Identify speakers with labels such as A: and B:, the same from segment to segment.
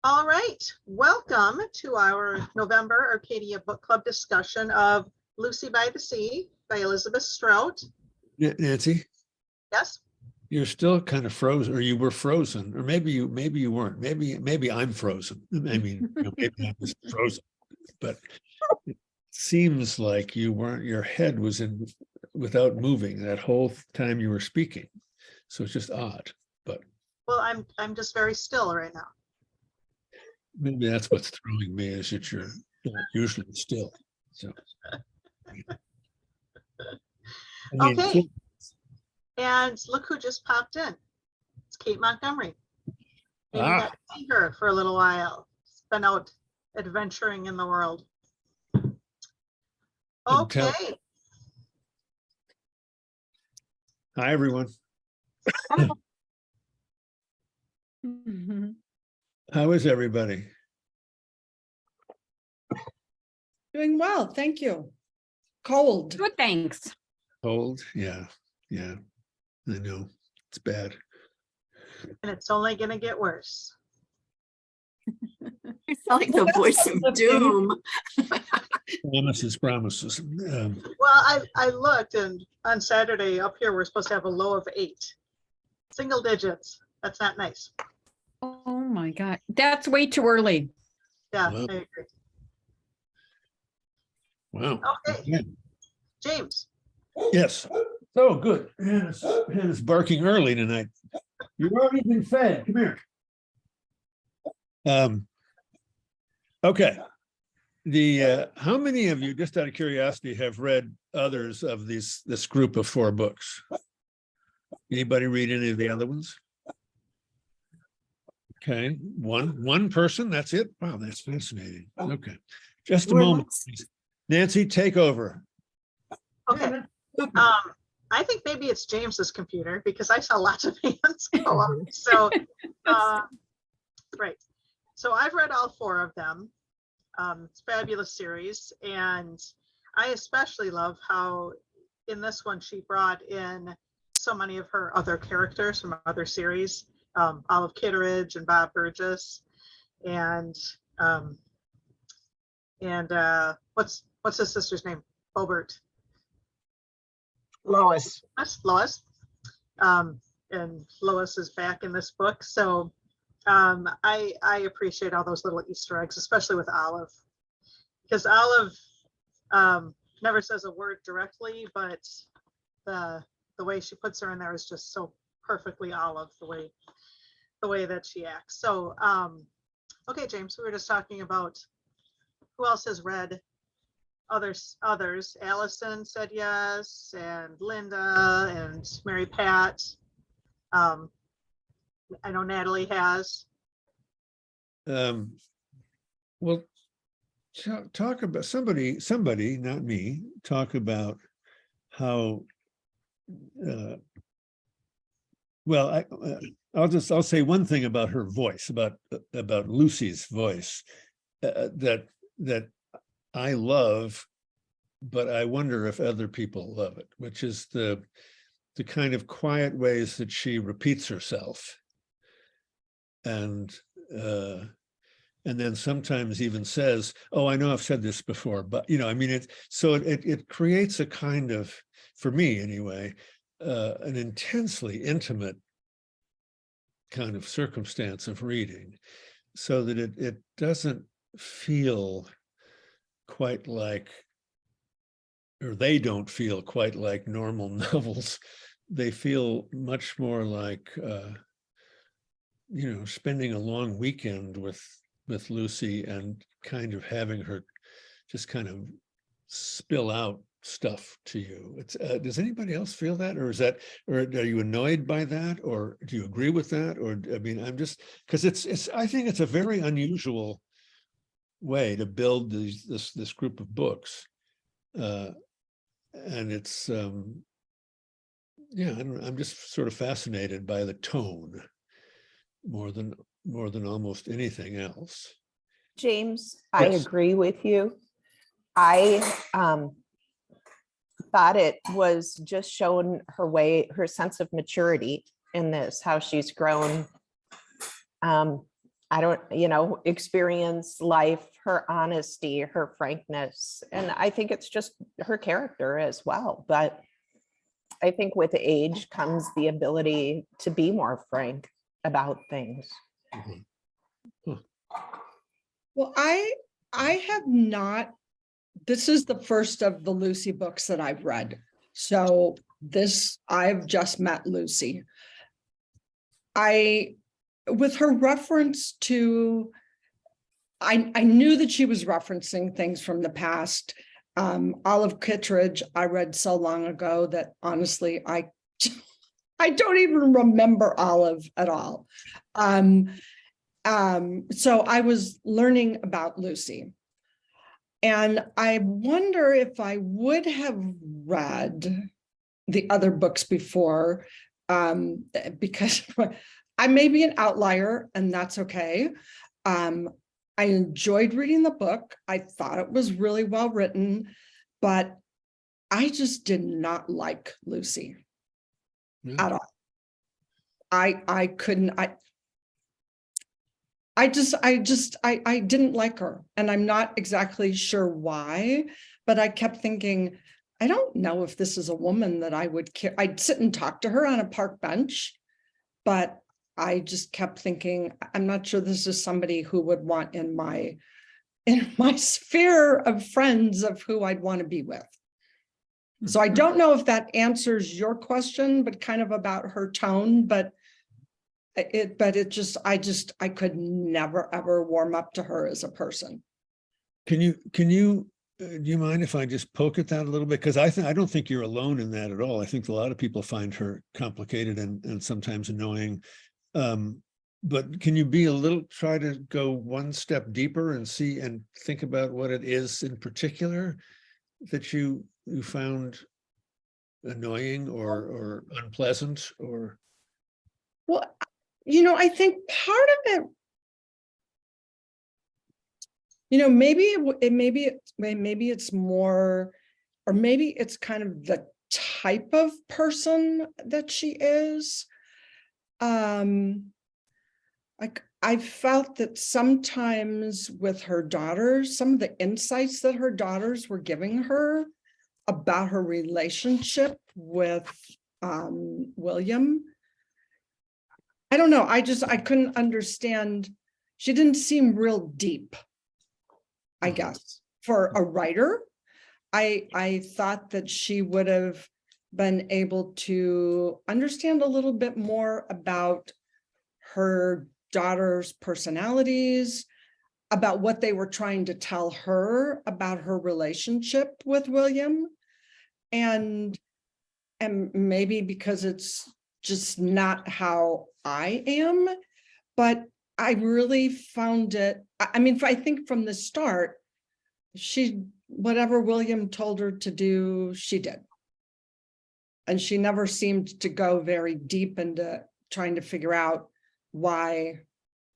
A: All right, welcome to our November Arcadia Book Club discussion of Lucy by the Sea by Elizabeth Strout.
B: Nancy,
A: Yes,
B: you're still kind of frozen, or you were frozen, or maybe you weren't. Maybe I'm frozen. I mean, maybe I'm just frozen, but it seems like you weren't. Your head was in without moving that whole time you were speaking, so it's just odd. But
A: well, I'm just very still right now.
B: maybe that's what's throwing me, is that you're usually still. So,
A: Okay. And look who just popped in. It's Kate Montgomery. Maybe got to see her for a little while. She's been out adventuring in the world. Okay.
B: Hi, everyone. How is everybody?
C: Doing well, thank you. Cold.
D: Good, thanks.
B: Cold? Yeah. I know. It's bad.
A: And it's only going to get worse.
D: You sound like the voice of doom.
B: Promises.
A: Well, I looked, and on Saturday up here, we're supposed to have a low of 8. Single digits. That's not nice.
D: Oh my God, that's way too early.
A: Yeah,
B: Wow.
A: I agree.
B: Wow.
A: Okay.
B: Yeah.
A: James.
B: Yes. Oh, good. Hannah's barking early tonight. You've already been fed. Come here. Okay. How many of you, just out of curiosity, have read others of this group of 4 books? Anybody read any of the other ones? Okay, one person, that's it. Wow, that's fascinating. Okay, just a moment, please. Nancy, take over.
A: Okay. I think maybe it's James's computer because I saw lots of hands go up. So, right. So I've read all 4 of them. It's a fabulous series, and I especially love how in this one she brought in so many of her other characters from other series, Olive Kitteridge and Bob Burgess, and what's his sister's name? Bobert.
E: Lois.
A: Lois. And Lois is back in this book. So I appreciate all those little Easter eggs, especially with Olive, because Olive never says a word directly, but the way she puts her in there is just so perfectly Olive, the way that she acts. So okay, James, we were just talking about who else has read others. Allison said yes, and Linda and Mary Pat. I know Natalie has.
B: Well, talk about somebody, not me, talk about how, well, I'll say one thing about her voice, about Lucy's voice, that I love, but I wonder if other people love it, which is the kind of quiet ways that she repeats herself. And then sometimes even says, oh, I know I've said this before, but I mean, it creates a kind of, for me anyway, an intensely intimate kind of circumstance of reading, so that it doesn't feel quite like, or they don't feel quite like normal novels. They feel much more like, spending a long weekend with Lucy and kind of having her just kind of spill out stuff to you. It's does anybody else feel that, or are you annoyed by that, or do you agree with that? Or I mean, I'm just, because it's I think it's a very unusual way to build this group of books, and it's yeah, I don't know, I'm just sort of fascinated by the tone more than almost anything else.
E: James, I
B: Yes.
E: agree with you. I thought it was just showing her sense of maturity in this, how she's grown I don't, you know, experience life, her honesty, her frankness. And I think it's just her character as well. But I think with age comes the ability to be more frank about things.
C: Well, I have not, this is the first of the Lucy books that I've read. So this, I've just met Lucy. With her reference to, I knew that she was referencing things from the past. Olive Kittredge, I read so long ago that honestly, I don't even remember Olive at all. So I was learning about Lucy. And I wonder if I would have read the other books before, because I may be an outlier and that's okay. I enjoyed reading the book. I thought it was really well written, but I just did not like Lucy at all. I couldn't, I didn't like her, and I'm not exactly sure why, but I kept thinking, I don't know if this is a woman that I would care. I'd sit and talk to her on a park bench, but I just kept thinking, I'm not sure this is somebody who would want in my sphere of friends of who I'd want to be with. So I don't know if that answers your question, but kind of about her tone, but I could never ever warm up to her as a person.
B: Do you mind if I just poke at that a little bit? Because I don't think you're alone in that at all. I think a lot of people find her complicated and sometimes annoying. But can you try to go one step deeper and see and think about what it is in particular that you found annoying or unpleasant or?
C: Well, you know, I think part of it, you know, maybe it's more, or maybe it's kind of the type of person that she is. Like I felt that sometimes with her daughters, some of the insights that her daughters were giving her about her relationship with William, I don't know. I couldn't understand. She didn't seem real deep, I guess, for a writer. I thought that she would have been able to understand a little bit more about her daughters' personalities, about what they were trying to tell her about her relationship with William. And maybe because it's just not how I am, but I really found it, I mean, I think from the start, whatever William told her to do, she did. And she never seemed to go very deep into trying to figure out why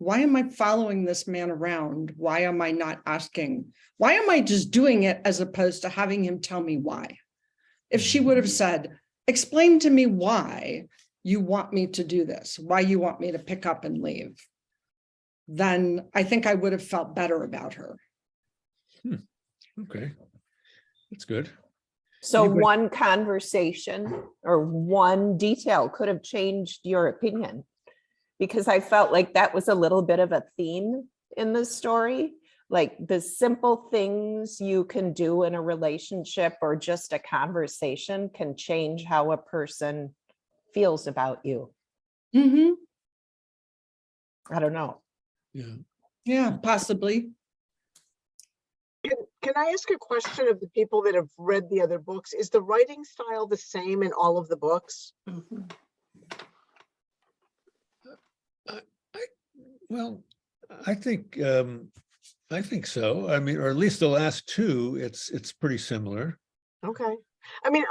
C: am I following this man around? Why am I not asking? Why am I just doing it as opposed to having him tell me why? If she would have said, explain to me why you want me to do this, why you want me to pick up and leave, then I think I would have felt better about her.
B: Okay, that's good.
E: So
B: Anybody-
E: one conversation or one detail could have changed your opinion, because I felt like that was a little bit of a theme in the story. Like the simple things you can do in a relationship or just a conversation can change how a person feels about you.
C: Mm-hmm.
E: I don't know.
B: Yeah.
C: Yeah, possibly.
F: Can I ask a question of the people that have read the other books? Is the writing style the same in all of the books?
B: Well, I think so. I mean, or at least the last two, it's pretty similar.
F: Okay. I mean,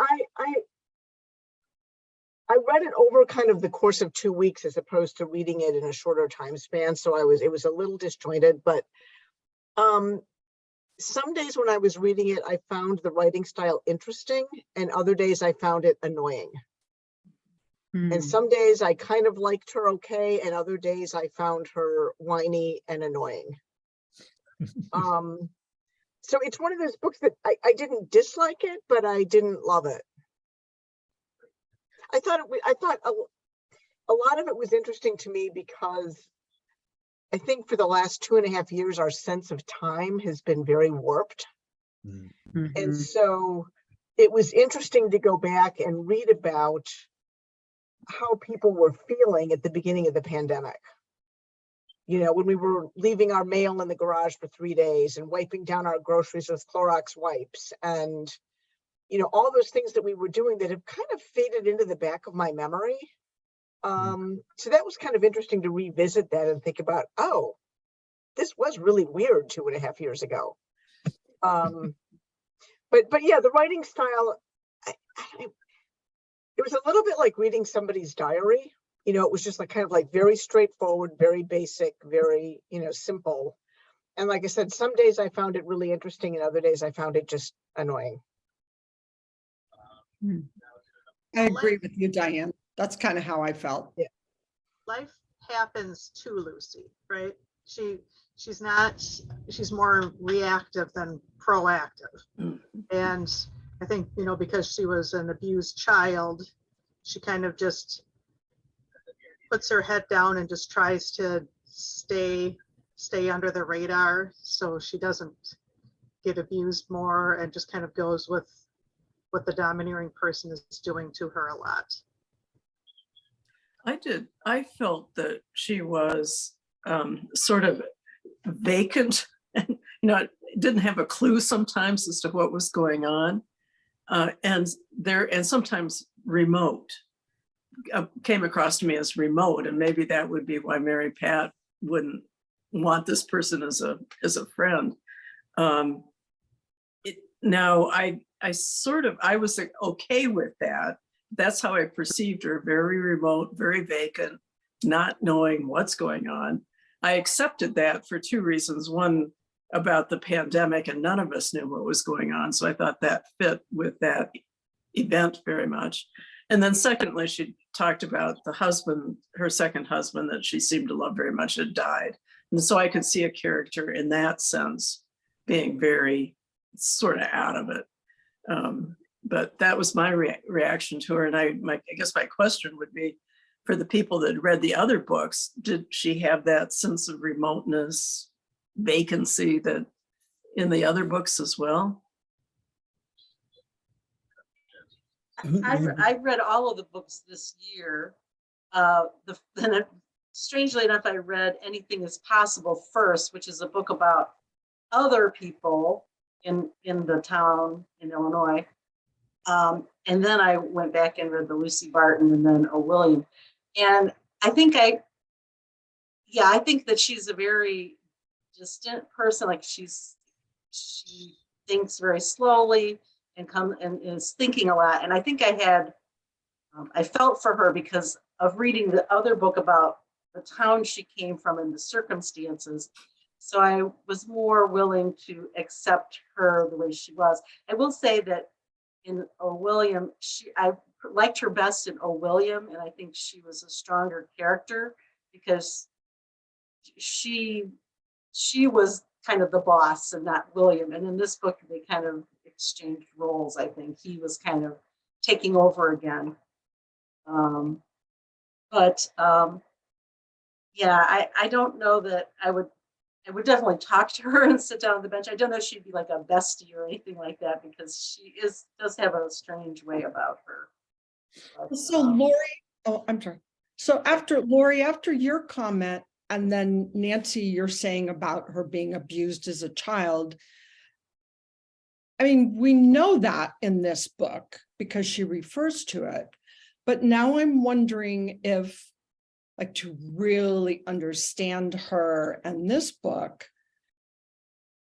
F: I read it over kind of the course of 2 weeks as opposed to reading it in a shorter time span. So it was a little disjointed, but some days when I was reading it, I found the writing style interesting, and other days I found it annoying.
D: Hmm.
F: And some days I kind of liked her okay, and other days I found her whiny and annoying. So it's one of those books that I didn't dislike it, but I didn't love it. I thought a lot of it was interesting to me because I think for the last 2.5 years, our sense of time has been very warped.
B: Mm.
F: And
D: Mhm.
F: so it was interesting to go back and read about how people were feeling at the beginning of the pandemic. You know, when we were leaving our mail in the garage for 3 days and wiping down our groceries with Clorox wipes and, you know, all those things that we were doing that have kind of faded into the back of my memory. So that was kind of interesting to revisit that and think about, oh, this was really weird 2.5 years ago. But yeah, the writing style, it was a little bit like reading somebody's diary. You know, it was just like kind of like very straightforward, very basic, very, you know, simple. And like I said, some days I found it really interesting and other days I found it just annoying.
C: I agree with you, Diane. That's kind of how I felt.
A: Life happens to Lucy, right? She's not, she's more reactive than proactive. And I think, you know, because she was an abused child, she kind of just puts her head down and just tries to stay under the radar so she doesn't get abused more, and just kind of goes with what the domineering person is doing to her a lot.
G: I felt that she was sort of vacant and, didn't have a clue sometimes as to what was going on. And sometimes remote came across to me as remote. And maybe that would be why Mary Pat wouldn't want this person as a friend. I was okay with that. That's how I perceived her, very remote, very vacant, not knowing what's going on. I accepted that for two reasons. One, about the pandemic, and none of us knew what was going on. So I thought that fit with that event very much. And then secondly, she talked about the husband, her second husband that she seemed to love very much, had died. And so I could see a character in that sense being very sort of out of it. But that was my reaction to her. And I guess my question would be, for the people that read the other books, did she have that sense of remoteness, vacancy that in the other books as well?
H: I've read all of the books this year. Strangely enough, I read Anything is Possible first, which is a book about other people in the town in Illinois. And then I went back and read the Lucy Barton and then O. William. And I think that she's a very distant person. Like she thinks very slowly and is thinking a lot. And I think I felt for her because of reading the other book about the town she came from and the circumstances. So I was more willing to accept her the way she was. I will say that in O. William, I liked her best in O. William, and I think she was a stronger character because she was kind of the boss and not William. And in this book, they kind of exchanged roles. I think he was kind of taking over again. I don't know that I would definitely talk to her and sit down on the bench. I don't know if she'd be like a bestie or anything like that because she does have a strange way about her. But,
C: So Lori, I'm sorry. So after your comment, and then Nancy, you're saying about her being abused as a child. I mean, we know that in this book because she refers to it, but now I'm wondering if, like, to really understand her and this book,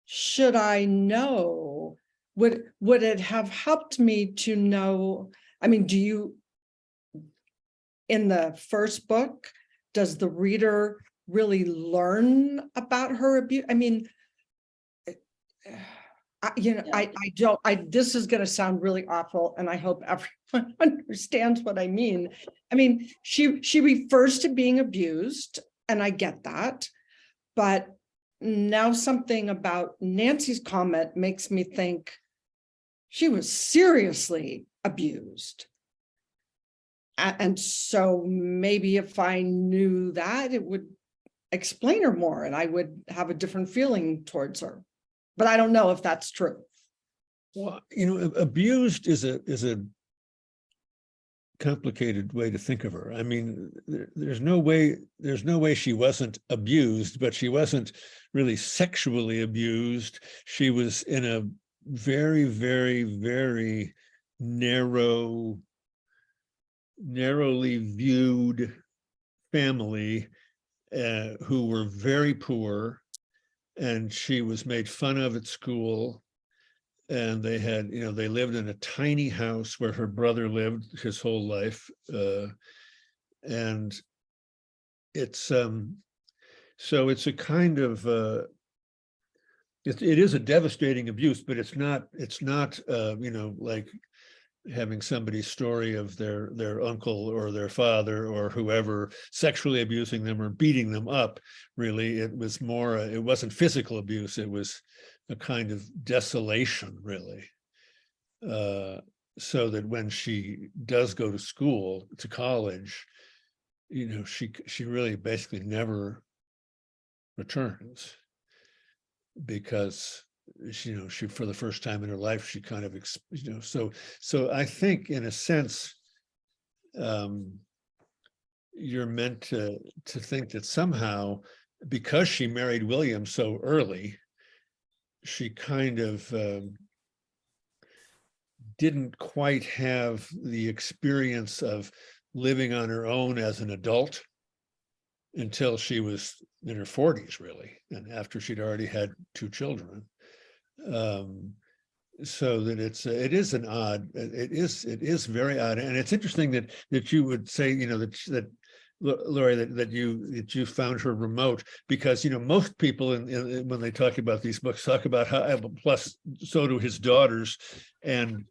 C: should I know, would it have helped me to know? I mean, in the first book, does the reader really learn about her abuse? I mean, This is gonna sound really awful, and I hope everyone understands what I mean. I mean, she refers to being abused, and I get that. But now something about Nancy's comment makes me think she was seriously abused. And so maybe if I knew that, it would explain her more and I would have a different feeling towards her. But I don't know if that's true.
B: Well, abused is a complicated way to think of her. I mean, there's no way she wasn't abused, but she wasn't really sexually abused. She was in a very, very, very narrowly viewed family who were very poor, and she was made fun of at school. And they had, they lived in a tiny house where her brother lived his whole life. And it's, so it's a kind of, it is a devastating abuse, but it's not, like having somebody's story of their uncle or their father or whoever sexually abusing them or beating them up. Really, it was more, it wasn't physical abuse, it was a kind of desolation, really. So that when she does go to school, to college, she really basically never returns, because she for the first time in her life, she kind of, so I think in a sense, you're meant to think that somehow, because she married William so early, she kind of didn't quite have the experience of living on her own as an adult until she was in her 40s, really, and after she'd already had 2 children. So that it is very odd, and it's interesting that you would say, that Lori, that you found her remote, because most people when they talk about these books talk about how, plus so do his daughters and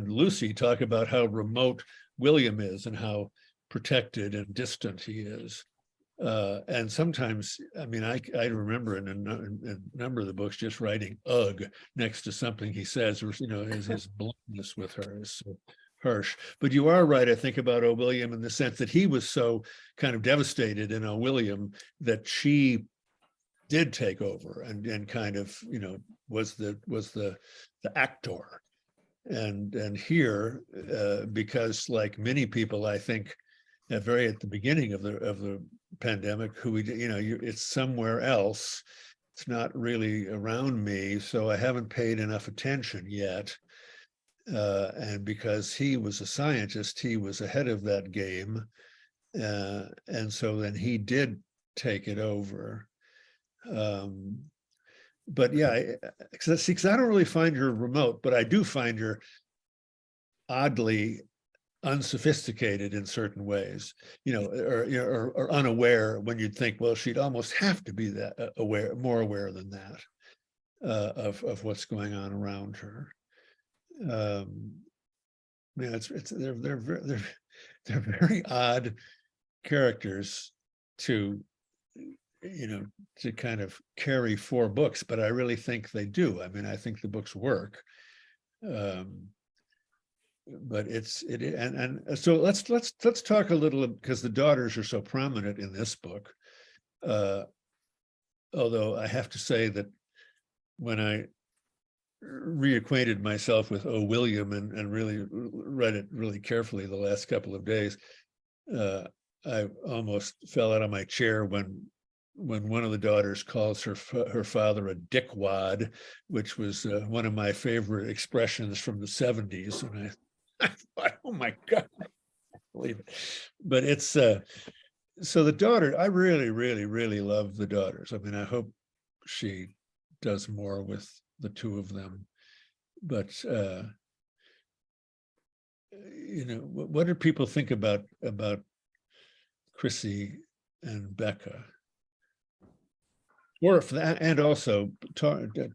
B: Lucy talk about how remote William is and how protected and distant he is. And sometimes, I mean, I remember in a number of the books just writing "ugh" next to something he says, or his bluntness with her is so harsh. But you are right, I think, about O. William in the sense that he was so kind of devastated in O. William that she did take over and kind of was the actor. And here, because like many people, I think, at the beginning of the pandemic, who it's somewhere else, it's not really around me, so I haven't paid enough attention yet. And because he was a scientist, he was ahead of that game, and so then he did take it over. But yeah, because I don't really find her remote, but I do find her oddly unsophisticated in certain ways, or unaware, when you'd think, well, she'd almost have to be that more aware than that, of what's going on around her. Yeah, they're very odd characters to kind of carry 4 books, but I really think they do. I mean, I think the books work. But so let's talk a little, because the daughters are so prominent in this book. Although I have to say that when I reacquainted myself with O. William and really read it really carefully the last couple of days, I almost fell out of my chair when one of the daughters calls her father a dickwad, which was one of my favorite expressions from the 70s. And I thought, oh my God, I can't believe it. But it's so the daughter, I really, really, really love the daughters. I mean, I hope she does more with the 2 of them. But what do people think about Chrissy and Becca? Or if that, and also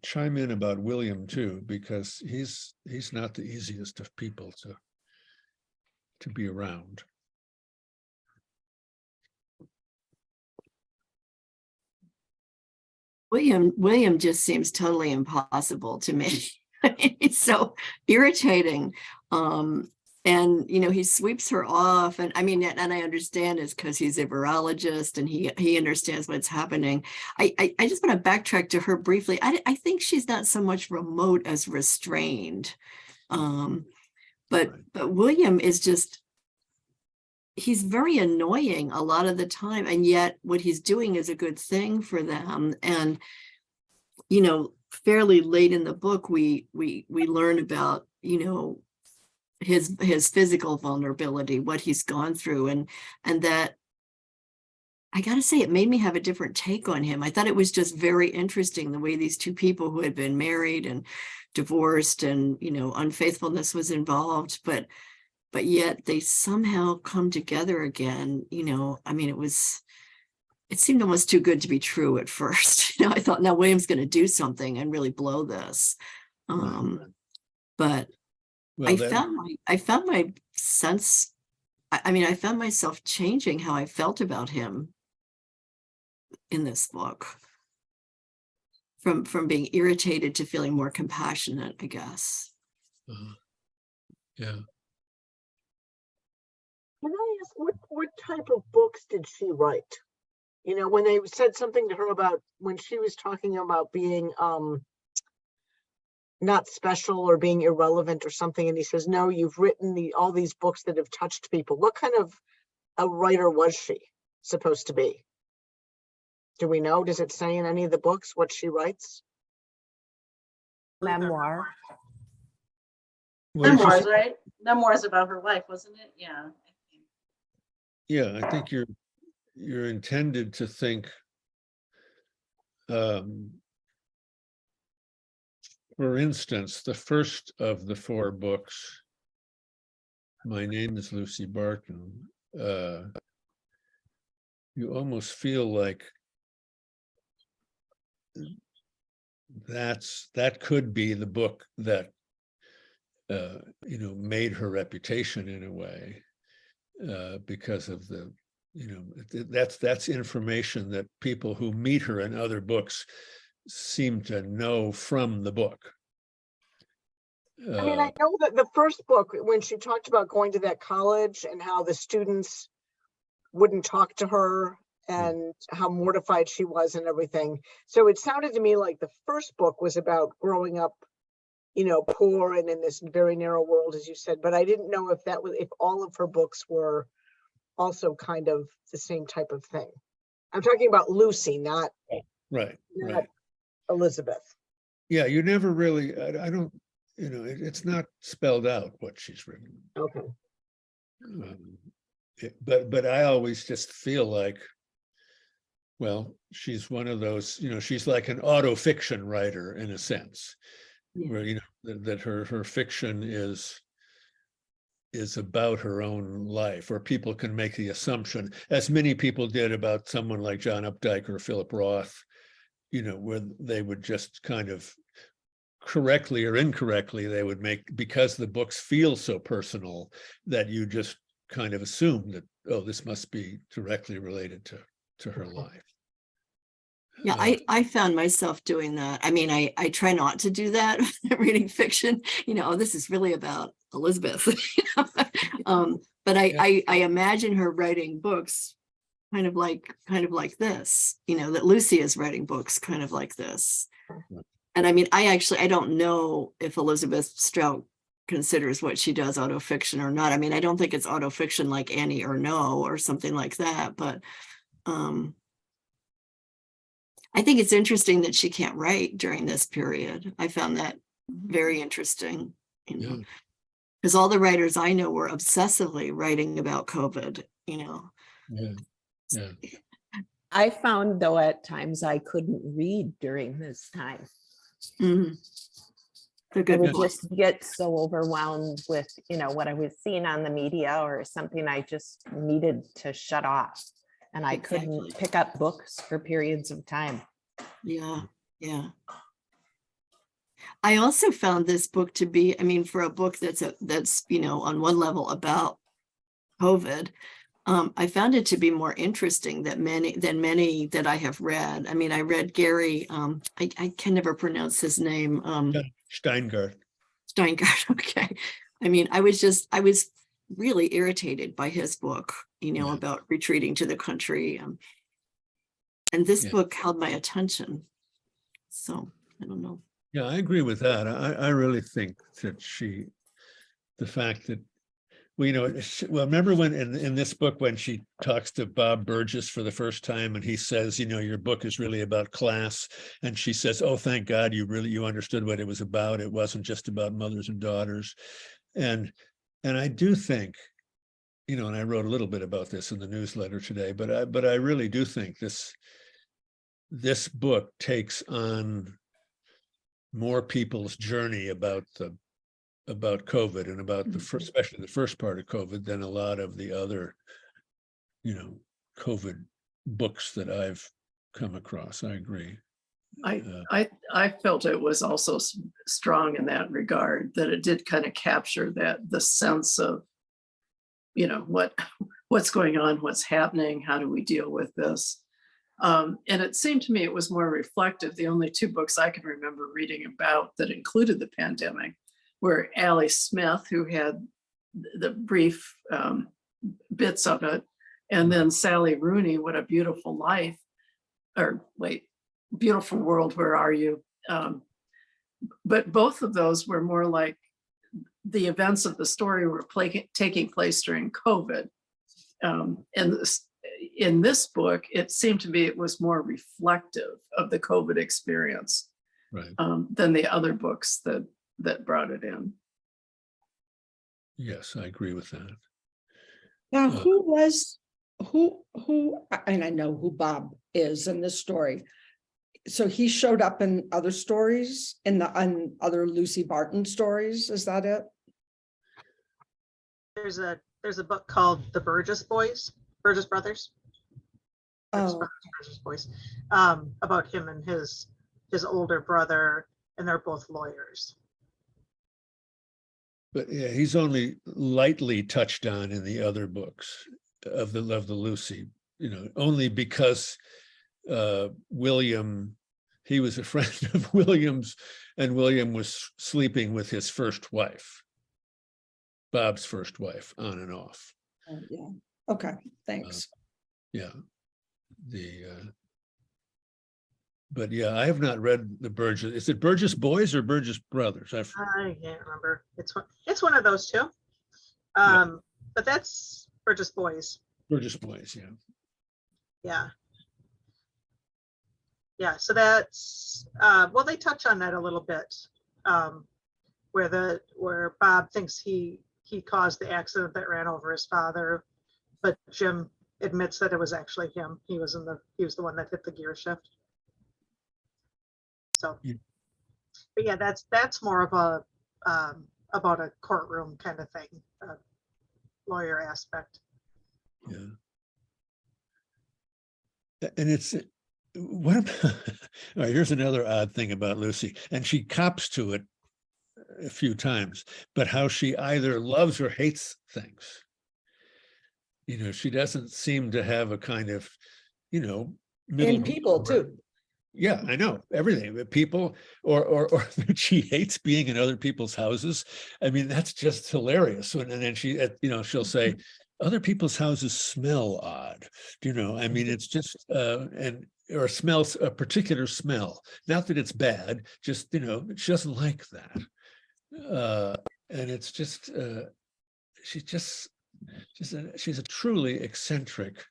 B: chime in about William too, because he's not the easiest of people to be around.
I: William just seems totally impossible to me. He's so irritating. And he sweeps her off. And I mean, and I understand it's because he's a virologist and he understands what's happening. I just want to backtrack to her briefly. I think she's not so much remote as restrained. But William is just, he's very annoying a lot of the time, and yet what he's doing is a good thing for them. And fairly late in the book, we learn about his physical vulnerability, what he's gone through, and that, I gotta say, it made me have a different take on him. I thought it was just very interesting the way these two people who had been married and divorced, and unfaithfulness was involved, but yet they somehow come together again. I mean, it seemed almost too good to be true at first. I thought, now William's going to do something and really blow this. But
B: Well,
I: I found my sense. I found myself changing how I felt about him in this book, from being irritated to feeling more compassionate, I guess.
B: Yeah.
F: Can I ask what type of books did she write? When they said something to her about when she was talking about being not special or being irrelevant or something, and he says, no, you've written all these books that have touched people. What kind of a writer was she supposed to be? Do we know? Does it say in any of the books what she writes?
E: Memoir.
B: What did you
H: Memoirs,
B: say?
H: right? Memoirs about her life, wasn't it? Yeah.
B: Yeah, I think you're intended to think, for instance, the first of the 4 books, My Name is Lucy Barton, you almost feel like that could be the book that made her reputation in a way, because of the that's information that people who meet her in other books seem to know from the book.
F: I mean, I know that the first book, when she talked about going to that college and how the students wouldn't talk to her and how mortified she was and everything. So it sounded to me like the first book was about growing up, poor and in this very narrow world, as you said, but I didn't know if all of her books were also kind of the same type of thing. I'm talking about Lucy, not
B: Right.
F: Elizabeth.
B: Yeah, you never really, I don't, it's not spelled out what she's written.
F: Okay.
B: But I always just feel like, well, she's one of those, she's like an auto fiction writer in a sense, where, that her fiction is about her own life, or people can make the assumption, as many people did about someone like John Updike or Philip Roth, where they would just kind of correctly or incorrectly, they would make, because the books feel so personal, that you just kind of assume that, oh, this must be directly related to her life.
I: Yeah, I found myself doing that. I mean, I try not to do that reading fiction, this is really about Elizabeth. But I imagine her writing books kind of like this, that Lucy is writing books kind of like this. And I mean, I don't know if Elizabeth Strout considers what she does autofiction or not. I mean, I don't think it's autofiction like Annie or No or something like that, but I think it's interesting that she can't write during this period. I found that very interesting, because all the writers I know were obsessively writing about COVID,
B: Yeah.
E: I found, though, at times I couldn't read during this time.
I: Mm-hmm.
E: I would just get so overwhelmed with, what I was seeing on the media or something. I just needed to shut off, and I couldn't pick up books for periods of time.
I: Yeah, yeah. I also found this book to be, I mean, for a book that's, you know, on one level about COVID, I found it to be more interesting than many that I have read. I mean, I read Gary, I can never pronounce his name.
B: Steingart.
I: Steingart, okay. I mean, I was really irritated by his book, you know,
B: Yeah.
I: about retreating to the country. And this
B: Yeah.
I: book held my attention. So I don't know.
B: Yeah, I agree with that. I really think that the fact that, well, you know, well, remember when in this book, when she talks to Bob Burgess for the first time and he says, you know, your book is really about class. And she says, oh, thank God you understood what it was about. It wasn't just about mothers and daughters. And I do think, you know, and I wrote a little bit about this in the newsletter today, but I really do think this book takes on more people's journey about COVID and about especially the first part of COVID than a lot of the other, you know, COVID books that I've come across. I agree.
G: I felt it was also strong in that regard, that it did kind of capture the sense of, you know, what's going on, what's happening, how do we deal with this? And it seemed to me it was more reflective. The only two books I can remember reading about that included the pandemic were Allie Smith, who had the brief bits of it, and then Sally Rooney, What a Beautiful Life, or wait, Beautiful World, Where Are You? But both of those were more like the events of the story were taking place during COVID. And in this book, it seemed to me it was more reflective of the COVID experience,
B: Right.
G: Than the other books that brought it in.
B: Yes, I agree with that.
C: Now, who, and I know who Bob is in this story. So he showed up in other stories, on other Lucy Barton stories, is that it?
A: There's a book called The Burgess Brothers.
C: Oh,
A: Burgess Boys, about him and his older brother, and they're both lawyers.
B: But yeah, he's only lightly touched on in the other books of the Lucy, you know, only because William, he was a friend of William's, and William was sleeping with his first wife, Bob's first wife, on and off.
C: yeah. Okay, thanks.
B: Yeah. But yeah, I have not read the Burgess. Is it Burgess Boys or Burgess Brothers?
A: I can't remember. It's one of those two.
B: Yeah.
A: But that's Burgess Boys.
B: Burgess Boys, yeah.
A: Yeah. Yeah, so that's well, they touch on that a little bit, where Bob thinks he caused the accident that ran over his father, but Jim admits that it was actually him. He was the one that hit the gear shift. So,
B: Yeah.
A: but yeah, that's more of a about a courtroom kind of thing, lawyer aspect.
B: Yeah. And it's what about, all right, here's another odd thing about Lucy, and she cops to it a few times, but how she either loves or hates things. You know, she doesn't seem to have a kind of, you know, middle
C: And people
B: ground.
C: too.
B: Yeah, I know everything, but people or she hates being in other people's houses. I mean, that's just hilarious. And then she, you know, she'll say, other people's houses smell odd. You know, I mean, it's just or smells a particular smell. Not that it's bad, just, you know, she doesn't like that. And it's just she's a truly eccentric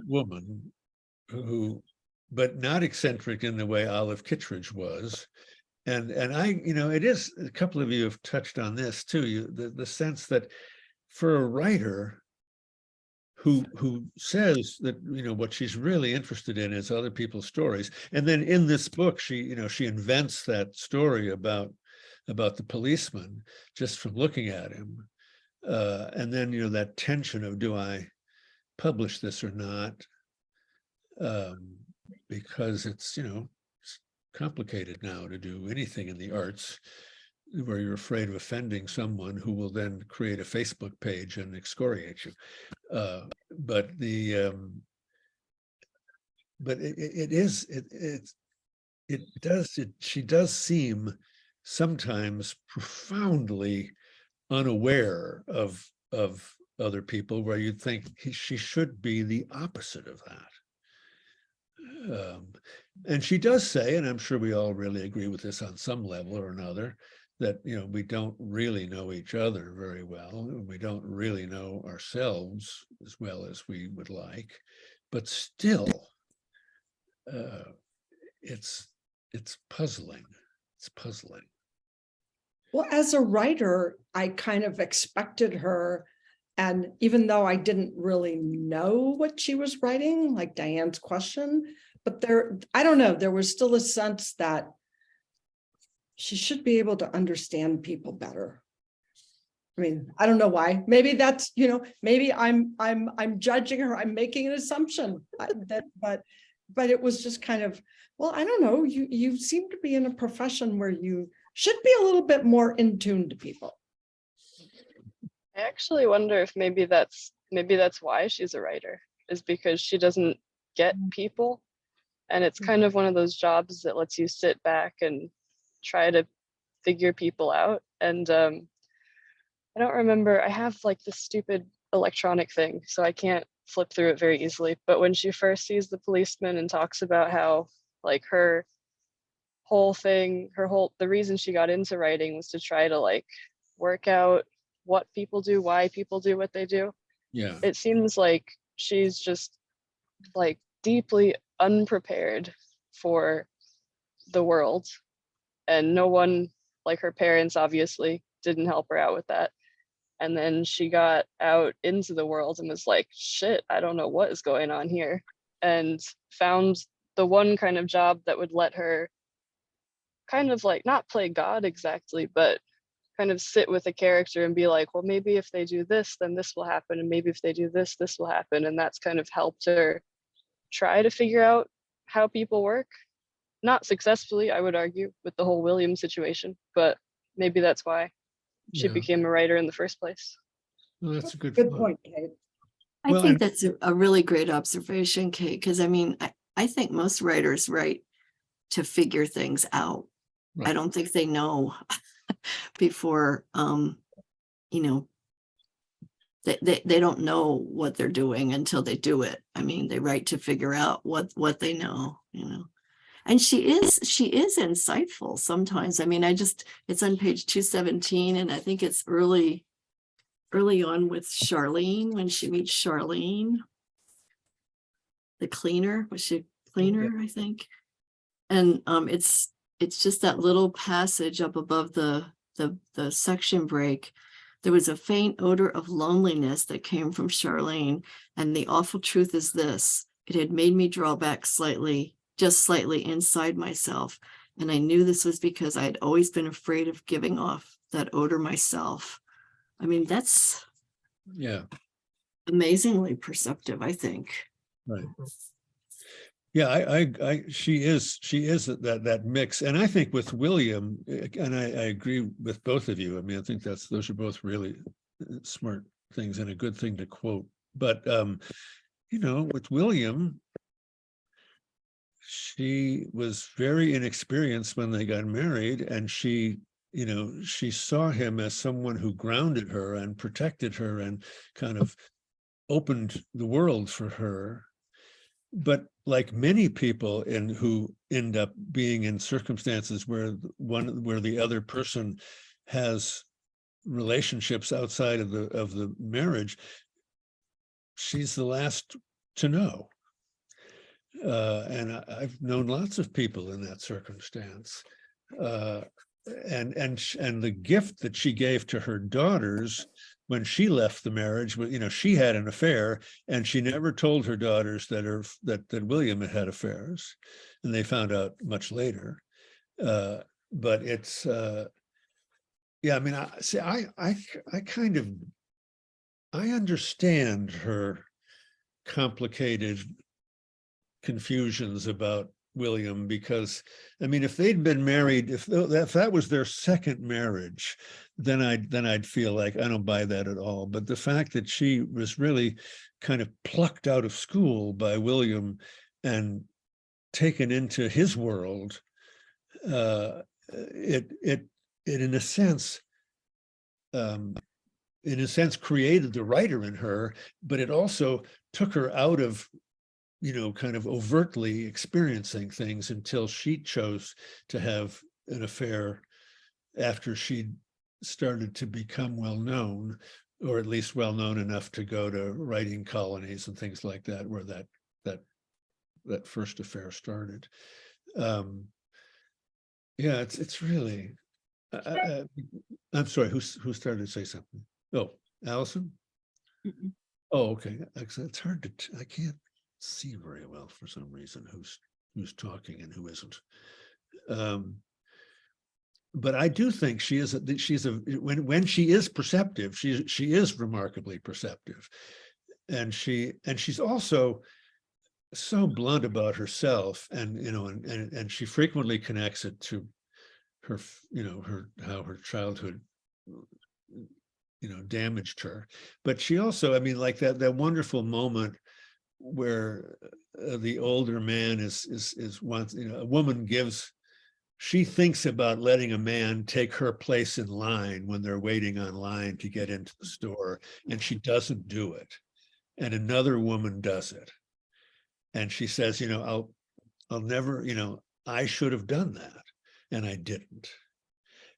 B: woman who, but not eccentric in the way Olive Kittredge was. And I, you know, it is, a couple of you have touched on this too, the sense that for a writer who says that, you know, what she's really interested in is other people's stories. And then in this book, she, you know, she invents that story about the policeman just from looking at him. And then, you know, that tension of, do I publish this or not? because it's, it's complicated now to do anything in the arts where you're afraid of offending someone who will then create a Facebook page and excoriate you. But she does seem sometimes profoundly unaware of other people, where you'd think she should be the opposite of that. And she does say, and I'm sure we all really agree with this on some level or another, that we don't really know each other very well, and we don't really know ourselves as well as we would like, but still, it's puzzling. It's puzzling.
C: Well, as a writer, I kind of expected her, and even though I didn't really know what she was writing, like Diane's question, but I don't know, there was still a sense that she should be able to understand people better. I mean, I don't know why. Maybe that's, maybe I'm judging her. I'm making an assumption but it was just kind of, well, I don't know. You seem to be in a profession where you should be a little bit more in tune to people.
J: I actually wonder if maybe that's why she's a writer, is because she doesn't get people. And it's kind of one of those jobs that lets you sit back and try to figure people out. And I don't remember, I have like this stupid electronic thing, so I can't flip through it very easily. But when she first sees the policeman and talks about how like her whole thing, the reason she got into writing was to try to like work out what people do, why people do what they do.
B: Yeah.
J: It seems like she's just like deeply unprepared for the world, and no one, like her parents obviously didn't help her out with that. And then she got out into the world and was like, shit, I don't know what is going on here, and found the one kind of job that would let her kind of like not play God exactly, but kind of sit with a character and be like, well, maybe if they do this, then this will happen. And maybe if they do this, this will happen. And that's kind of helped her try to figure out how people work. Not successfully, I would argue, with the whole William situation, but maybe that's why she became a writer in the first place.
B: Well, that's a good
C: Point, Kate.
I: I think that's a really great observation, Kate, because I mean, I think most writers write to figure things out.
B: Right.
I: I don't think they know before, they don't know what they're doing until they do it. I mean, they write to figure out what they know, And she is insightful sometimes. I mean, it's on page 217, and I think it's early on with Charlene, when she meets Charlene, the cleaner. Was she a cleaner, I think? And it's just that little passage up above the section break. There was a faint odor of loneliness that came from Charlene, and the awful truth is this: it had made me draw back just slightly inside myself. And I knew this was because I had always been afraid of giving off that odor myself. I mean, that's amazingly perceptive, I think.
B: Right. Yeah, she is that mix. And I think with William, and I agree with both of you. I mean, I think those are both really smart things and a good thing to quote. But with William, she was very inexperienced when they got married, and she saw him as someone who grounded her and protected her and kind of opened the world for her. But like many people who end up being in circumstances where the other person has relationships outside of the marriage, she's the last to know. And I've known lots of people in that circumstance. And the gift that she gave to her daughters when she left the marriage, she had an affair, and she never told her daughters that William had affairs, and they found out much later. But it's I mean, I understand her complicated confusions about William, because I mean, if they'd been married, if that was their second marriage, then I'd feel like I don't buy that at all. But the fact that she was really kind of plucked out of school by William and taken into his world, it in a sense created the writer in her, but it also took her out of, you know, kind of overtly experiencing things until she chose to have an affair after she started to become well known, or at least well known enough to go to writing colonies and things like that, where that first affair started. Yeah, it's really. I'm sorry. Who started to say something? Oh, Allison.
D: Mm-mm.
B: Oh, okay. It's hard to. I can't see very well for some reason who's talking and who isn't. But I do think she's when she is perceptive, she is remarkably perceptive, and she's also so blunt about herself, and you know, and she frequently connects it to her, you know, how her childhood, you know, damaged her. But she also, I mean, like that wonderful moment where the older man is once, you know, a woman she thinks about letting a man take her place in line when they're waiting online to get into the store, and she doesn't do it, and another woman does it, and she says, you know, I'll never, you know, I should have done that, and I didn't.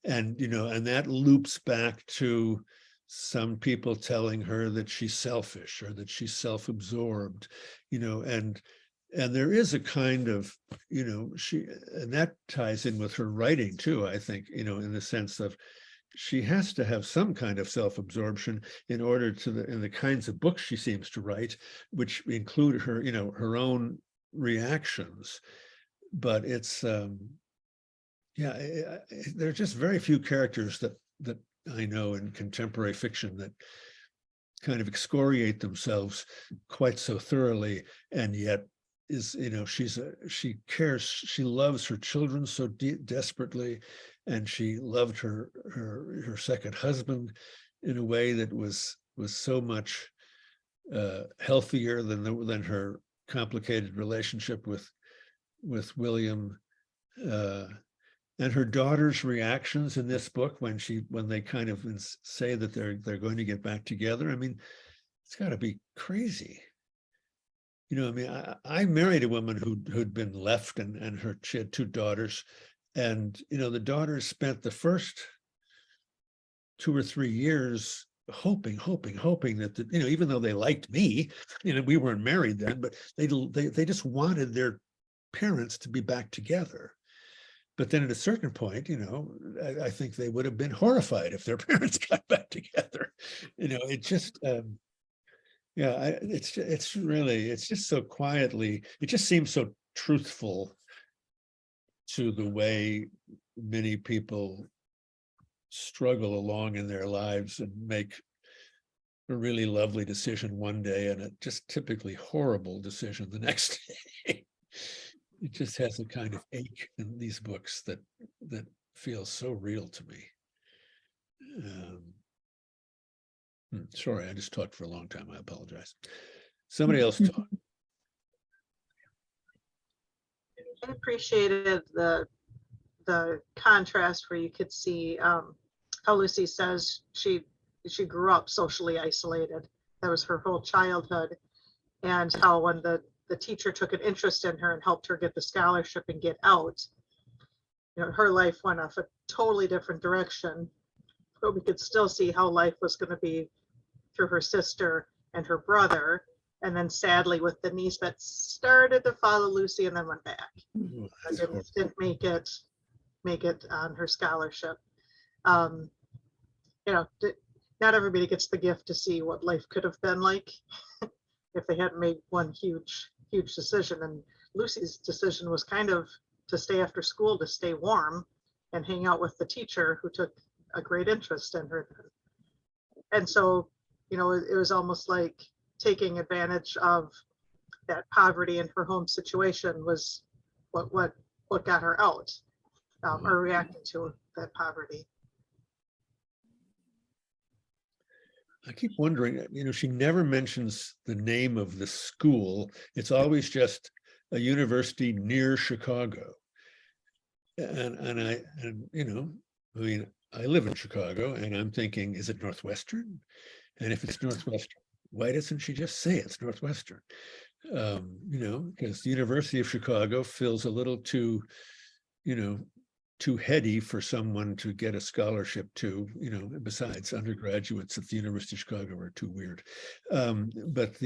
B: And, you know, and that loops back to some people telling her that she's selfish or that she's self-absorbed, you know, and there is a kind of, you know, and that ties in with her writing too, I think, you know, in the sense of she has to have some kind of self-absorption in order to in the kinds of books she seems to write, which include her, you know, her own reactions. But it's, yeah, there are just very few characters that I know in contemporary fiction that kind of excoriate themselves quite so thoroughly, and yet is, you know, she cares, she loves her children so desperately, and she loved her second husband in a way that was so much healthier than her complicated relationship with William. And her daughter's reactions in this book when they kind of say that they're going to get back together. I mean, it's got to be crazy. You know, I mean, I married a woman who'd been left, and she had two daughters, and you know, the daughters spent the first 2 or 3 years hoping that you know, even though they liked me, you know, we weren't married then, but they just wanted their parents to be back together. But then at a certain point, you know, I think they would have been horrified if their parents got back together. You know, it just, yeah, it's just so quietly, it just seems so truthful to the way many people struggle along in their lives and make a really lovely decision one day and a just typically horrible decision the next day. It just has a kind of ache in these books that feels so real to me. Sorry, I just talked for a long time. I apologize. Somebody else talk.
A: I appreciated the contrast where you could see how Lucy says she grew up socially isolated. That was her whole childhood, and how when the teacher took an interest in her and helped her get the scholarship and get out, you know, her life went off a totally different direction. But we could still see how life was going to be through her sister and her brother, and then sadly with the niece that started to follow Lucy and then went back. Didn't make it on her scholarship. You know, not everybody gets the gift to see what life could have been like if they hadn't made one huge decision. And Lucy's decision was kind of to stay after school to stay warm and hang out with the teacher who took a great interest in her. And so, you know, it was almost like taking advantage of that poverty in her home situation was what got her out, or reacting to that poverty.
B: I keep wondering, she never mentions the name of the school. It's always just a university near Chicago. And I mean, I live in Chicago and I'm thinking, is it Northwestern? And if it's Northwestern, why doesn't she just say it's Northwestern? Because the University of Chicago feels a little too, too heady for someone to get a scholarship to, besides undergraduates at the University of Chicago are too weird. But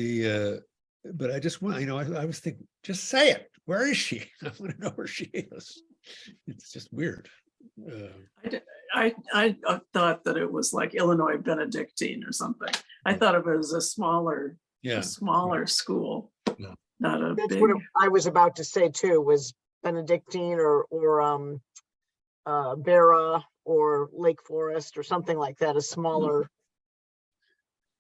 B: I just want, I was thinking, just say it. Where is she? I want to know where she is. It's just weird.
G: I thought that it was like Illinois Benedictine or something. I thought of it as a smaller school,
B: Yeah.
G: not a
F: That's
G: big.
F: what I was about to say too, was Benedictine or Vera or Lake Forest or something like that, a smaller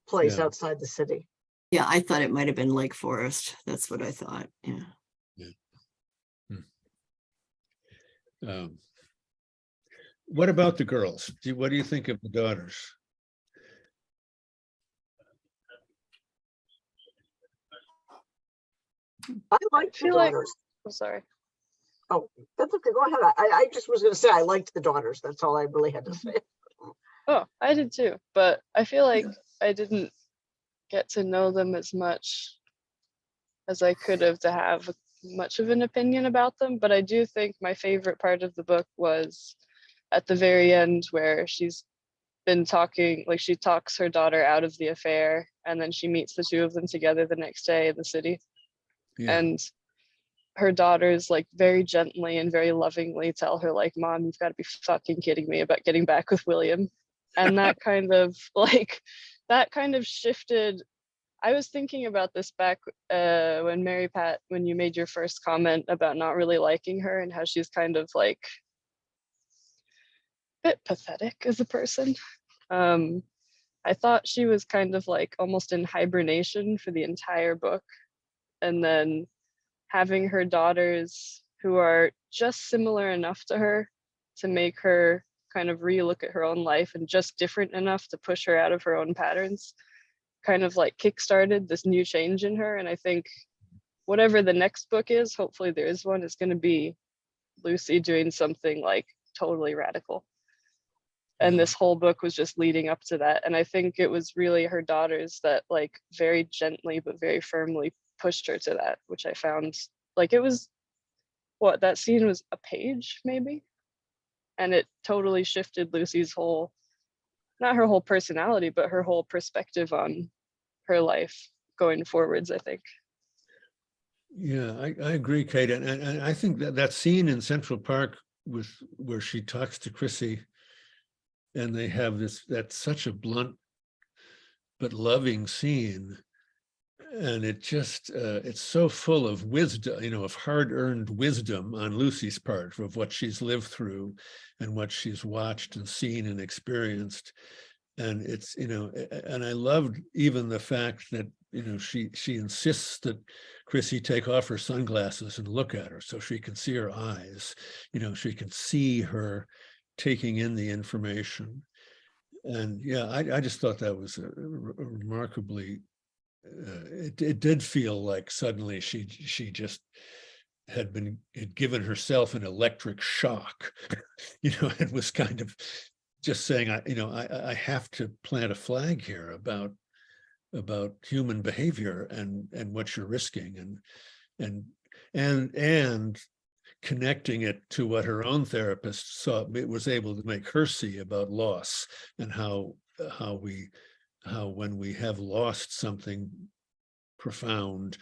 F: place
B: Yeah.
F: outside the city.
I: Yeah, I thought it might have been Lake Forest. That's what I thought. Yeah.
B: What about the girls? What do you think of the daughters?
F: I like the
J: feel like-
F: daughters.
J: I'm sorry.
F: Oh, that's okay. Go ahead. I just was going to say I liked the daughters. That's all I really had to say.
J: Oh, I did too, but I feel like I didn't get to know them as much as I could have to have much of an opinion about them. But I do think my favorite part of the book was at the very end where she's been talking, like she talks her daughter out of the affair, and then she meets the two of them together the next day in the city.
B: Yeah.
J: And her daughters like very gently and very lovingly tell her like, Mom, you've got to be fucking kidding me about getting back with William. And that kind of shifted. I was thinking about this back when Mary Pat, when you made your first comment about not really liking her and how she's kind of like a bit pathetic as a person. I thought she was kind of like almost in hibernation for the entire book. And then having her daughters who are just similar enough to her to make her kind of relook at her own life and just different enough to push her out of her own patterns kind of like kickstarted this new change in her. And I think whatever the next book is, hopefully there is one, is going to be Lucy doing something like totally radical. And this whole book was just leading up to that. And I think it was really her daughters that like very gently but very firmly pushed her to that, which I found like it was that scene was a page maybe. And it totally shifted Lucy's whole, not her whole personality, but her whole perspective on her life going forwards, I think.
B: Yeah, I agree, Kate. And I think that scene in Central Park where she talks to Chrissy and they have that's such a blunt but loving scene. And it just, it's so full of wisdom, of hard-earned wisdom on Lucy's part of what she's lived through and what she's watched and seen and experienced. And it's, and I loved even the fact that, she insists that Chrissy take off her sunglasses and look at her so she can see her eyes, she can see her taking in the information. And yeah, I just thought that was a remarkably, it did feel like suddenly she just had given herself an electric shock, and was kind of just saying, I have to plant a flag here about human behavior and what you're risking and connecting it to what her own therapist saw, it was able to make her see about loss and how when we have lost something profound,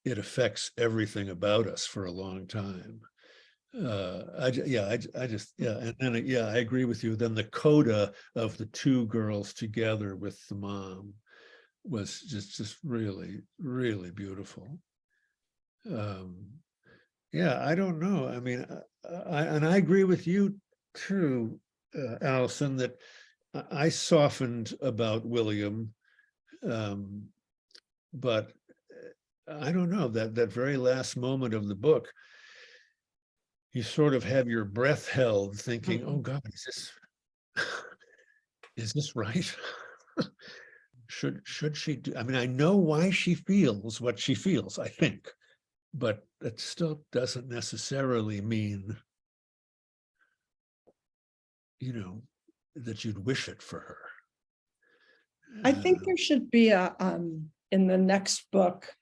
B: it affects everything about us for a long time. I agree with you. Then the coda of the two girls together with the mom was just really, really beautiful. I don't know. I mean, I agree with you too, Allison, that I softened about William, but I don't know, that very last moment of the book, you sort of have your breath held thinking, oh God, is this right? Should she do, I mean, I know why she feels what she feels, I think, but that still doesn't necessarily mean, you know, that you'd wish it for her.
C: I think there should be a, in the next book,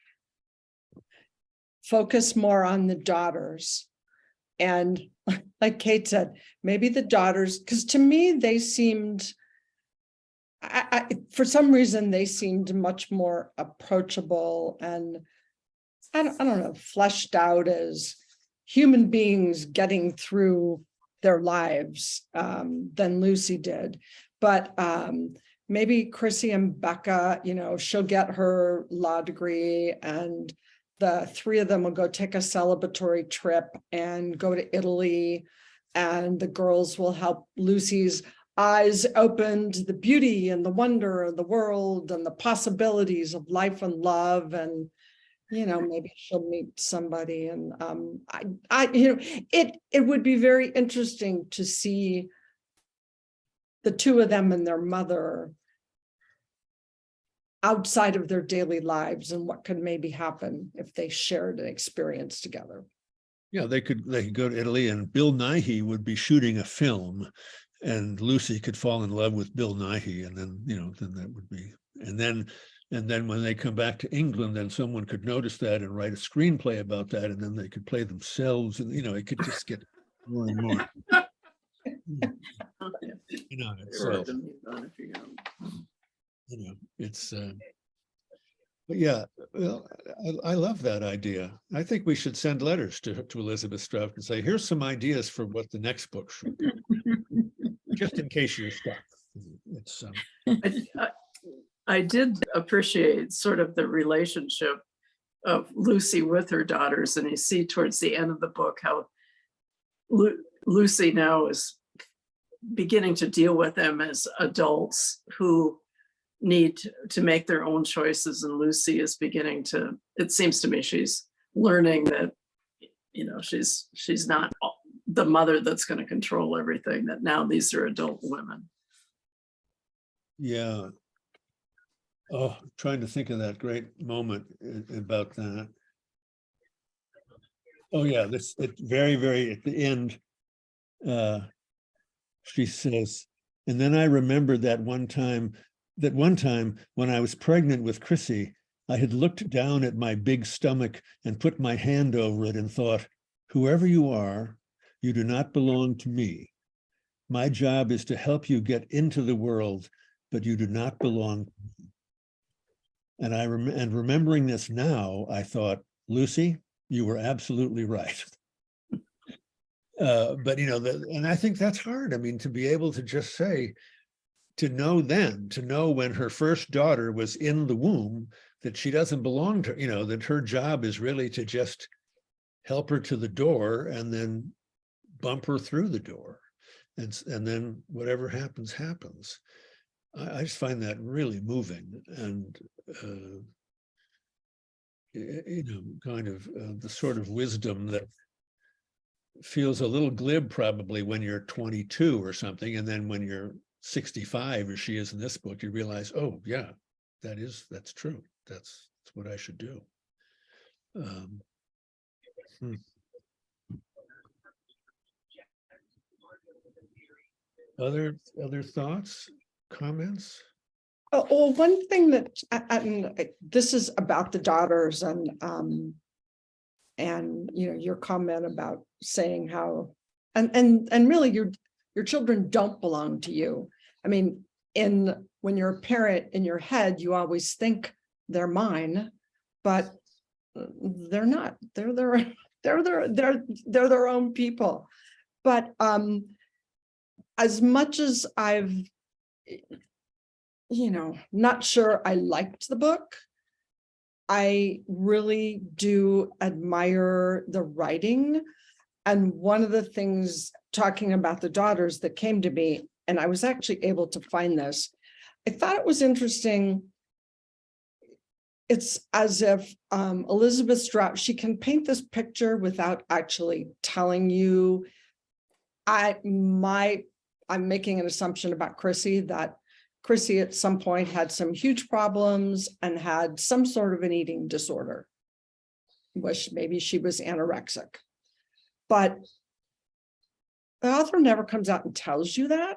C: focus more on the daughters. And like Kate said, maybe the daughters, because to me, they seemed, for some reason, they seemed much more approachable and I don't know, fleshed out as human beings getting through their lives than Lucy did. But maybe Chrissy and Becca, you know, she'll get her law degree and the three of them will go take a celebratory trip and go to Italy, and the girls will help Lucy's eyes open to the beauty and the wonder of the world and the possibilities of life and love. And, you know, maybe she'll meet somebody. And you know, it would be very interesting to see the two of them and their mother outside of their daily lives and what could maybe happen if they shared an experience together.
B: Yeah, they could go to Italy and Bill Nighy would be shooting a film and Lucy could fall in love with Bill Nighy, and then, you know, then that would be, and then when they come back to England, then someone could notice that and write a screenplay about that, and then they could play themselves, and, you know, it could just get more and more. You know, so, you know, it's, but yeah, well, I love that idea. I think we should send letters to Elizabeth Strout and say, here's some ideas for what the next book should be, just in case you're stuck. It's,
G: I did appreciate sort of the relationship of Lucy with her daughters, and you see towards the end of the book how Lucy now is beginning to deal with them as adults who need to make their own choices, and Lucy is beginning to, it seems to me she's learning that, you know, she's not the mother that's going to control everything, that now these are adult women.
B: yeah. Oh, I'm trying to think of that great moment about that. Oh yeah, this very, very at the end, she says, and then I remembered that one time when I was pregnant with Chrissy, I had looked down at my big stomach and put my hand over it and thought, whoever you are, you do not belong to me. My job is to help you get into the world, but you do not belong to me. And remembering this now, I thought, Lucy, you were absolutely right. But, you know, and I think that's hard. I mean, to be able to just say, to know when her first daughter was in the womb, that she doesn't belong to, you know, that her job is really to just help her to the door and then bump her through the door. And then whatever happens, happens. I just find that really moving, and, you know, kind of the sort of wisdom that feels a little glib probably when you're 22 or something. And then when you're 65, as she is in this book, you realize, oh yeah, that's true. That's what I should do. Other thoughts, comments?
C: Oh, well, one thing that this is about the daughters, and you know, your comment about saying how and really your children don't belong to you. I mean, when you're a parent, in your head, you always think they're mine, but they're not. They're their own people. But as much as I've, you know, not sure I liked the book, I really do admire the writing. And one of the things, talking about the daughters, that came to me, and I was actually able to find this, I thought it was interesting. it's as if Elizabeth Strout, she can paint this picture without actually telling you. I'm making an assumption about Chrissy that Chrissy at some point had some huge problems and had some sort of an eating disorder. Maybe she was anorexic, but the author never comes out and tells you that.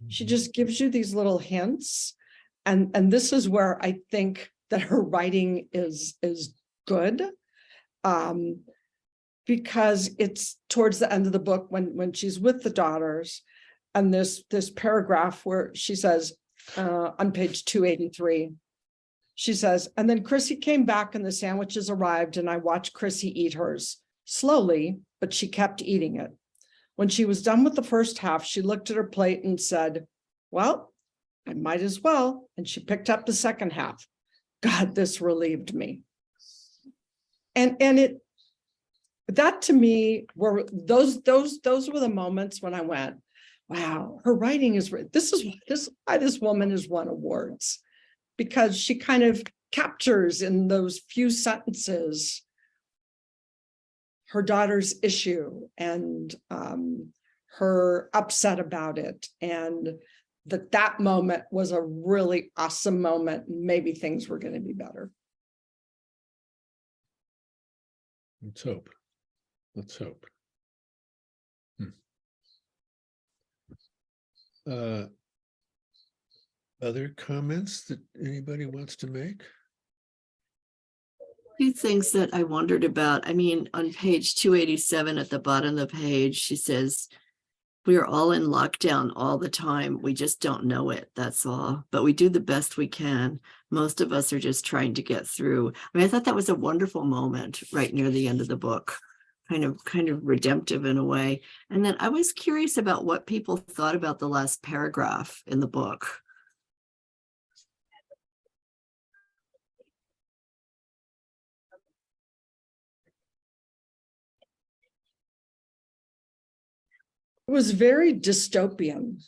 C: She just gives you these little hints. And this is where I think that her writing is good. Because it's towards the end of the book when she's with the daughters, and this paragraph where she says on page 283, she says, and then Chrissy came back and the sandwiches arrived and I watched Chrissy eat hers slowly, but she kept eating it. When she was done with the first half, she looked at her plate and said, well, I might as well. And she picked up the second half. God, this relieved me. And it, that to me were those were the moments when I went, wow, her writing is, this is why this woman has won awards, because she kind of captures in those few sentences her daughter's issue and her upset about it. And that moment was a really awesome moment. Maybe things were going to be better.
B: Let's hope. Let's hope. Other comments that anybody wants to make?
I: Two things that I wondered about. I mean, on page 287 at the bottom of the page, she says, we are all in lockdown all the time. We just don't know it. That's all. But we do the best we can. Most of us are just trying to get through. I mean, I thought that was a wonderful moment right near the end of the book. Kind of redemptive in a way. And then I was curious about what people thought about the last paragraph in the book.
C: It was very dystopian.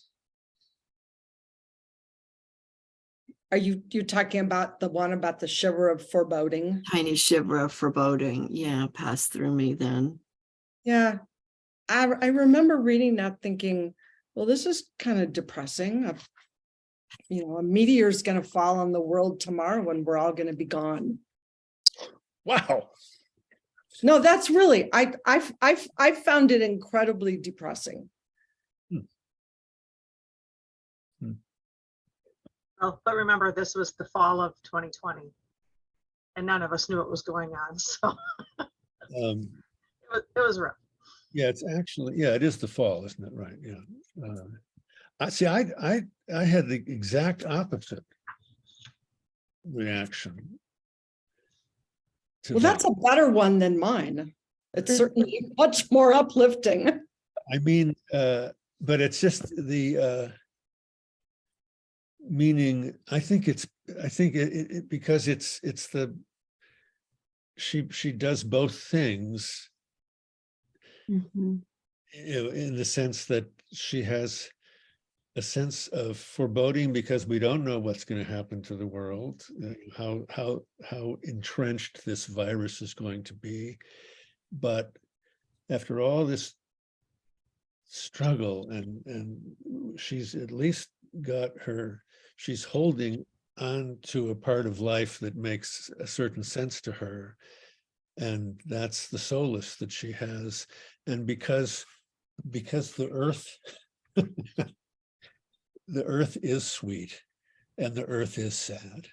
C: Are you talking about the one about the shiver of foreboding?
I: Tiny shiver of foreboding. Yeah, passed through me then.
C: Yeah, I remember reading that thinking, well, this is kind of depressing. A meteor is going to fall on the world tomorrow when we're all going to be gone.
B: Wow.
C: No, that's really, I found it incredibly depressing.
A: Well, but remember, this was the fall of 2020, and none of us knew what was going on. So it was rough.
B: Yeah, it's actually, yeah, it is the fall, isn't it? Right. Yeah. I see. I had the exact opposite reaction.
C: Well, that's a better one than mine. It's certainly much more uplifting.
B: I mean, but it's just the meaning. I think it because it's the she does both things.
I: Mm-hmm.
B: In the sense that she has a sense of foreboding because we don't know what's going to happen to the world, how entrenched this virus is going to be. But after all this struggle, and she's at least she's holding on to a part of life that makes a certain sense to her. And that's the solace that she has. And because the earth, the earth is sweet and the earth is sad,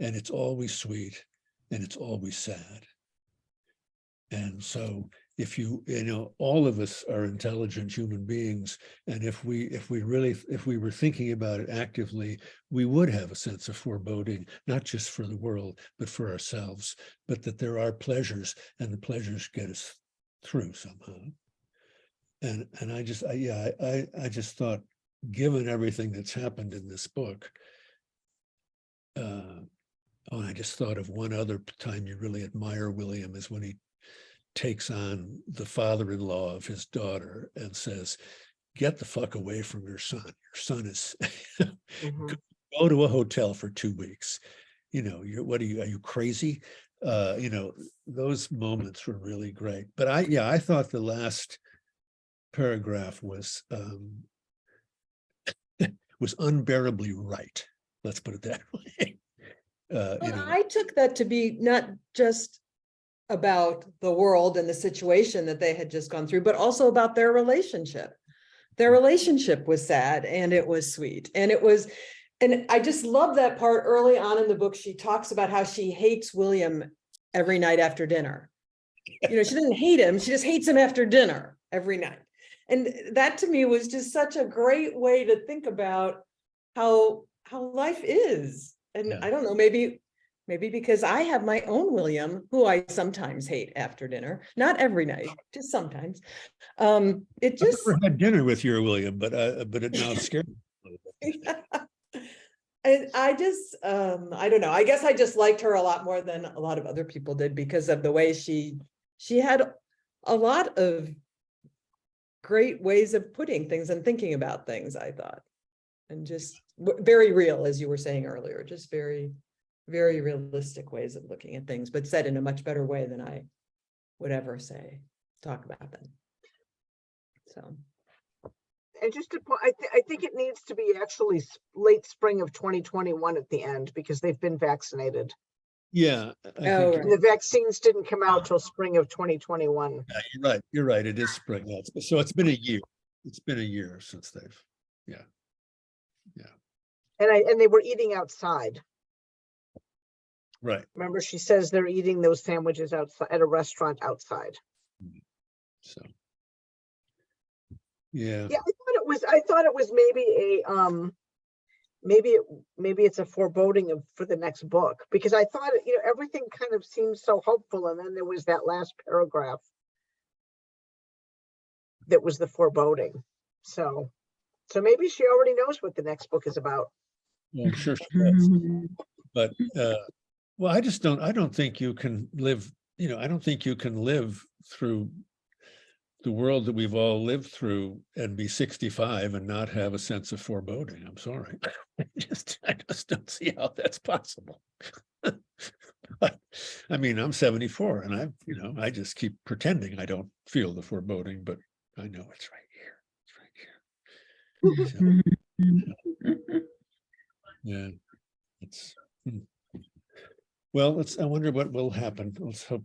B: and it's always sweet and it's always sad. And so if all of us are intelligent human beings, and if we were thinking about it actively, we would have a sense of foreboding, not just for the world, but for ourselves, but that there are pleasures, and the pleasures get us through somehow. And I just thought, given everything that's happened in this book, I just thought of one other time you really admire William is when he takes on the father-in-law of his daughter and says, get the fuck away from your son. Your son is go to a hotel for 2 weeks. you know, what are you crazy? You know, those moments were really great. But I thought the last paragraph was was unbearably right. Let's put it that way. You
K: Well,
B: know,
K: I took that to be not just about the world and the situation that they had just gone through, but also about their relationship. Their relationship was sad and it was sweet. And I just love that part early on in the book. She talks about how she hates William every night after dinner. You know, she doesn't hate him, she just hates him after dinner every night. And that to me was just such a great way to think about how life is. And
B: Yeah.
K: I don't know, maybe because I have my own William, who I sometimes hate after dinner, not every night, just sometimes. It just
B: I've never had dinner with your William, but it now scared me a little bit.
K: And I just, I don't know, I guess I just liked her a lot more than a lot of other people did because of the way she had a lot of great ways of putting things and thinking about things, I thought. And just very real, as you were saying earlier, just very, very realistic ways of looking at things, but said in a much better way than I would ever talk about them. So.
F: And just to point, I think it needs to be actually late spring of 2021 at the end because they've been vaccinated.
B: Yeah, I think
K: Oh,
F: And the vaccines didn't come out till spring of 2021.
B: yeah, you're right. You're right. It is spring. So it's been a year. It's been a year since they've, yeah.
F: And they were eating outside.
B: Right.
F: Remember, she says they're eating those sandwiches outside at a restaurant outside.
B: So. Yeah.
F: Yeah, I thought it was maybe a maybe it's a foreboding for the next book because I thought, you know, everything kind of seemed so hopeful, and then there was that last paragraph that was the foreboding. So maybe she already knows what the next book is about.
B: Well, I'm sure she does. But well, I don't think you can live, you know, I don't think you can live through the world that we've all lived through and be 65 and not have a sense of foreboding. I'm sorry. I just don't see how that's possible. But, I mean, I'm 74 and I just keep pretending I don't feel the foreboding, but I know it's right here. It's right here. So, yeah, it's well, I wonder what will happen. Let's hope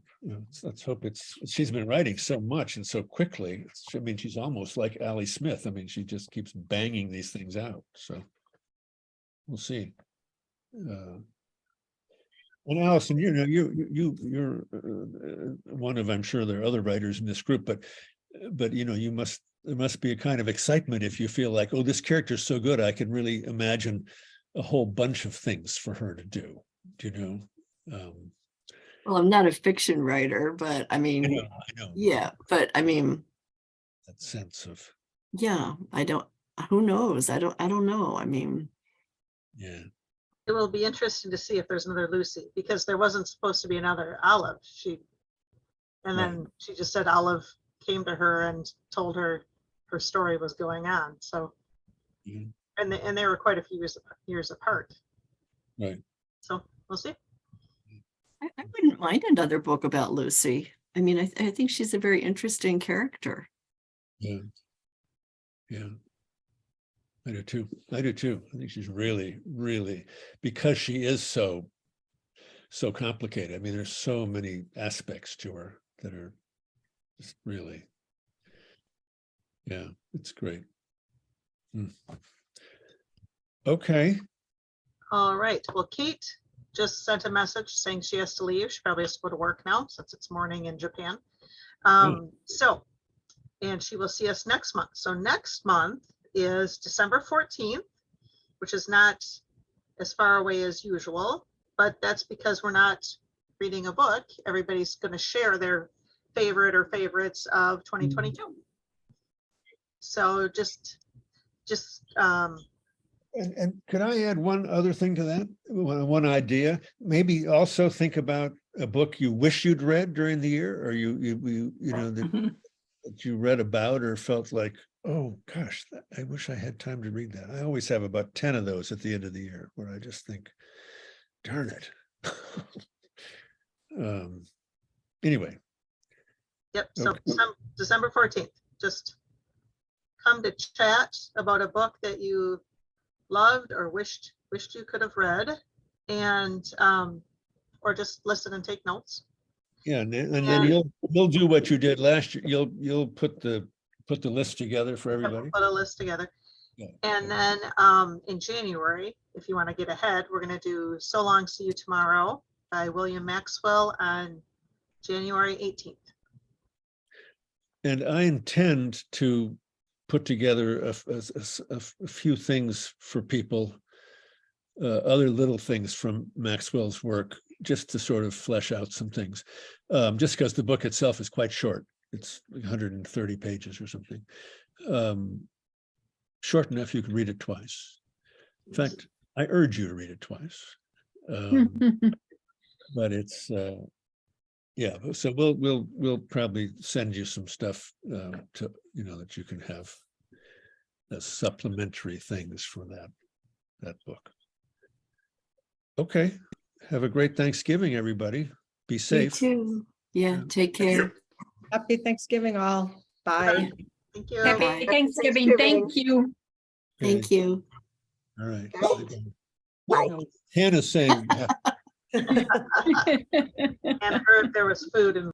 B: she's been writing so much and so quickly. I mean, she's almost like Allie Smith. I mean, she just keeps banging these things out. So we'll see. And Allison, you know, you're one of, I'm sure there are other writers in this group, but you know, there must be a kind of excitement if you feel like, oh, this character is so good, I can really imagine a whole bunch of things for her to do, you know?
I: Well, I'm not a fiction writer, but I mean,
B: I know.
I: yeah, but I mean,
B: That sense of,
I: yeah, who knows? I don't know. I mean,
B: yeah.
A: It will be interesting to see if there's another Lucy because there wasn't supposed to be another Olive. Then she just said Olive came to her and told her her story was going on. So, and they were quite a few years apart.
B: Right.
A: So we'll see.
I: I wouldn't mind another book about Lucy. I mean, I think she's a very interesting character.
B: Yeah. Yeah. I do too. I think she's really, really, because she is so complicated. I mean, there's so many aspects to her that are just really, yeah, it's great. Okay.
A: All right. Well, Kate just sent a message saying she has to leave. She probably has to go to work now since it's morning in Japan. And she will see us next month. So next month is December 14th, which is not as far away as usual, but that's because we're not reading a book. Everybody's going to share their favorite or favorites of 2022. So just
B: and could I add one other thing to that? One idea, maybe also think about a book you wish you'd read during the year, or you know, that you read about or felt like, oh gosh, I wish I had time to read that. I always have about 10 of those at the end of the year where I just think, darn it. Anyway,
A: Yep, so
B: Okay.
A: December 14th, just come to chat about a book that you loved or wished you could have read, and or just listen and take notes.
B: yeah, and then
A: And-
B: you'll do what you did last year. You'll put the list together for
A: Yep, we'll
B: everybody.
A: put a list together.
B: Yeah,
A: And then in January, if you want to get ahead, we're going to do So Long, See You Tomorrow by William Maxwell on January 18th.
B: And I intend to put together a few things for people, other little things from Maxwell's work, just to sort of flesh out some things. Just because the book itself is quite short. It's 130 pages or something. Short enough you can read it twice. In fact, I urge you to read it twice. But it's yeah, so we'll probably send you some stuff to, that you can have as supplementary things for that book. Okay, have a great Thanksgiving, everybody. Be
I: You
B: safe.
I: too. Yeah,
B: Yeah.
I: take care.
C: Happy Thanksgiving all. Bye.
A: Thank you.
D: Happy
I: Bye.
D: Thanksgiving. Thank you.
I: Thank
B: Okay,
I: you.
B: all right.
F: Bye.
B: Hannah's saying,
A: And heard there was food in